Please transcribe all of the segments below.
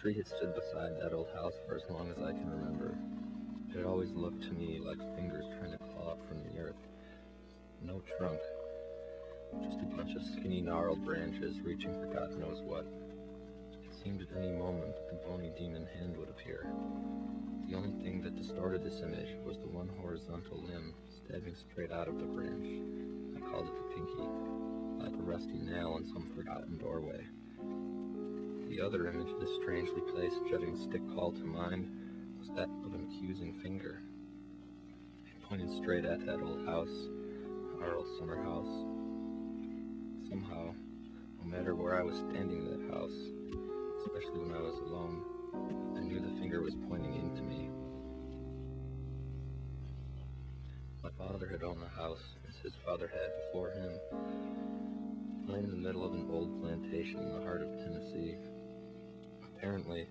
tree had stood beside that old house for as long as I can remember. It had always looked to me like fingers trying to claw up from the earth. No trunk, just a bunch of skinny gnarled branches reaching for God knows what. It seemed at any moment that the bony demon hand would appear. The only thing that distorted this image was the one horizontal limb stabbing straight out of the branch. I called it the pinky, like a rusty nail in some forgotten doorway. The other image this strangely placed judging stick called to mind was that of an accusing finger. It pointed straight at that old house, our old summer house. Somehow, no matter where I was standing in that house, especially when I was alone, I knew the finger was pointing into me. My father had owned the house, as his father had before him. It lay in the middle of an old plantation in the heart of Tennessee. Apparently,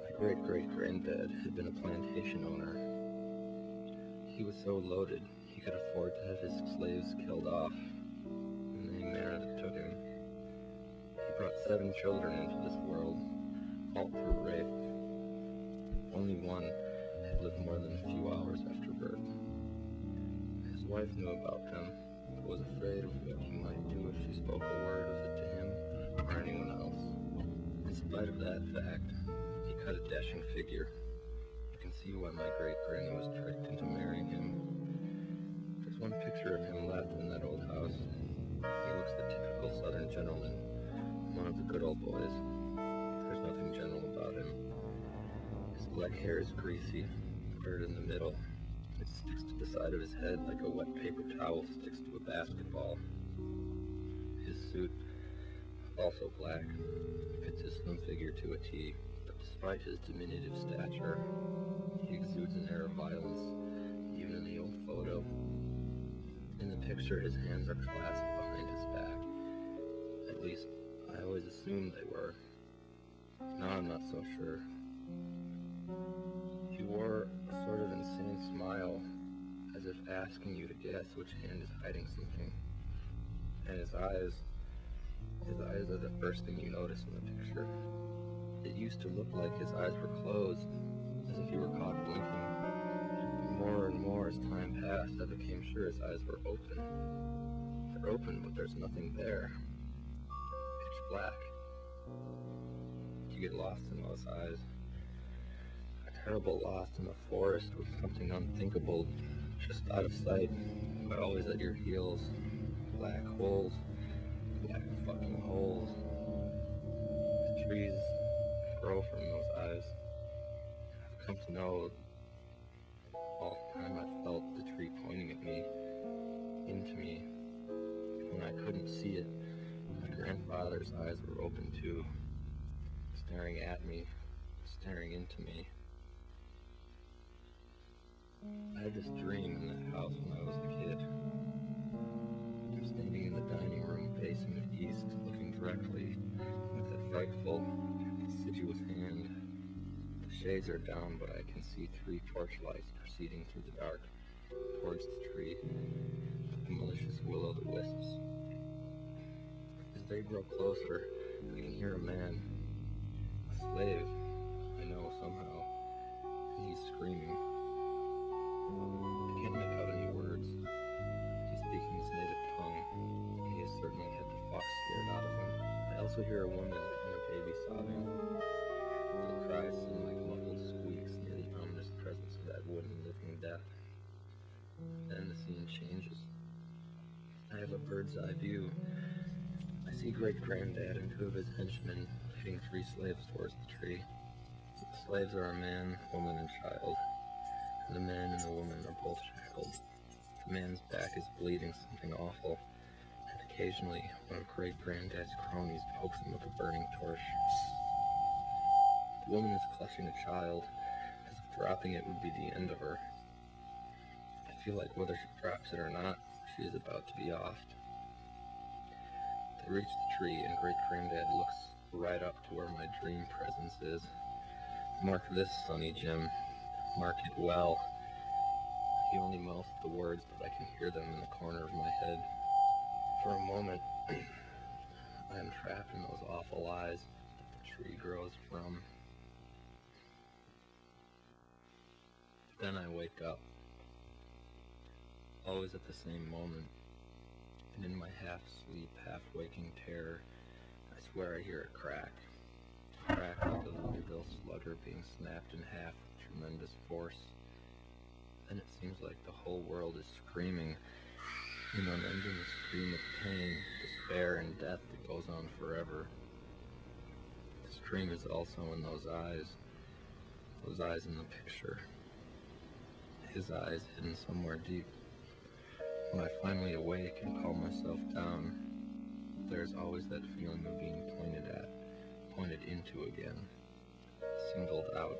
my great-great-granddad had been a plantation owner. He was so loaded, he could afford to have his slaves killed off in any manner that took him. He brought 7 children into this world, all through rape. Only one had lived more than a few hours after birth. His wife knew about him, but was afraid of what he might do if she spoke a word of it to him or anyone else. In spite of that fact, he cut a dashing figure. You can see why my great-granny was tricked into marrying him. There's one picture of him left in that old house. He looks the typical southern gentleman, one of the good old boys. There's nothing general about him. His black hair is greasy, parted in the middle. It sticks to the side of his head like a wet paper towel sticks to a basketball. His suit, also black, fits his slim figure to a T, but despite his diminutive stature, he exudes an air of violence, even in the old photo. In the picture, his hands are clasped behind his back. At least, I always assumed they were. Now I'm not so sure. He wore a sort of insane smile, as if asking you to guess which hand is hiding something. And his eyes are the first thing you notice in the picture. It used to look like his eyes were closed, as if he were caught blinking. More and more as time passed, I became sure his eyes were open. They're open, but there's nothing there. Pitch black. You get lost in those eyes. A terrible lost in the forest with something unthinkable just out of sight, but always at your heels. Black holes. Black fucking holes. The trees grow from those eyes. I've come to know all the time I felt the tree pointing at me, into me. When I couldn't see it, my grandfather's eyes were open too, staring at me, staring into me. I had this dream in that house when I was a kid. I'm standing in the dining room facing east, looking directly with a frightful, deciduous hand. The shades are down, but I can see 3 torchlights proceeding through the dark towards the tree, the malicious will-o'-the-wisps. As they grow closer, I can hear a man, a slave, I know somehow, and he's screaming. I can't make out any words. He's speaking his native tongue, and he has certainly had the fox scared out of him. I also hear a woman and a baby sobbing. The cries seem like muffled squeaks near the ominous presence of that wooden living death. Then the scene changes. I have a bird's eye view. I see great-granddad and 2 of his henchmen leading 3 slaves towards the tree. The slaves are a man, woman, and child. And the man and the woman are both shackled. The man's back is bleeding something awful, and occasionally one of great-granddad's cronies pokes him with a burning torch. The woman is clutching a child, as if dropping it would be the end of her. I feel like whether she drops it or not, she is about to be offed. They reach the tree, and great-granddad looks right up to where my dream presence is. Mark this, Sonny Jim. Mark it well. He only mouths the words, but I can hear them in the corner of my head. For a moment, I am trapped in those awful eyes that the tree grows from. Then I wake up, always at the same moment, and in my half-sleep, half-waking terror, I swear I hear a crack. A crack like a Louisville slugger being snapped in half with tremendous force. Then it seems like the whole world is screaming, an unending scream of pain, despair, and death that goes on forever. The scream is also in those eyes in the picture. His eyes hidden somewhere deep. When I finally awake and calm myself down, there's always that feeling of being pointed into again, singled out.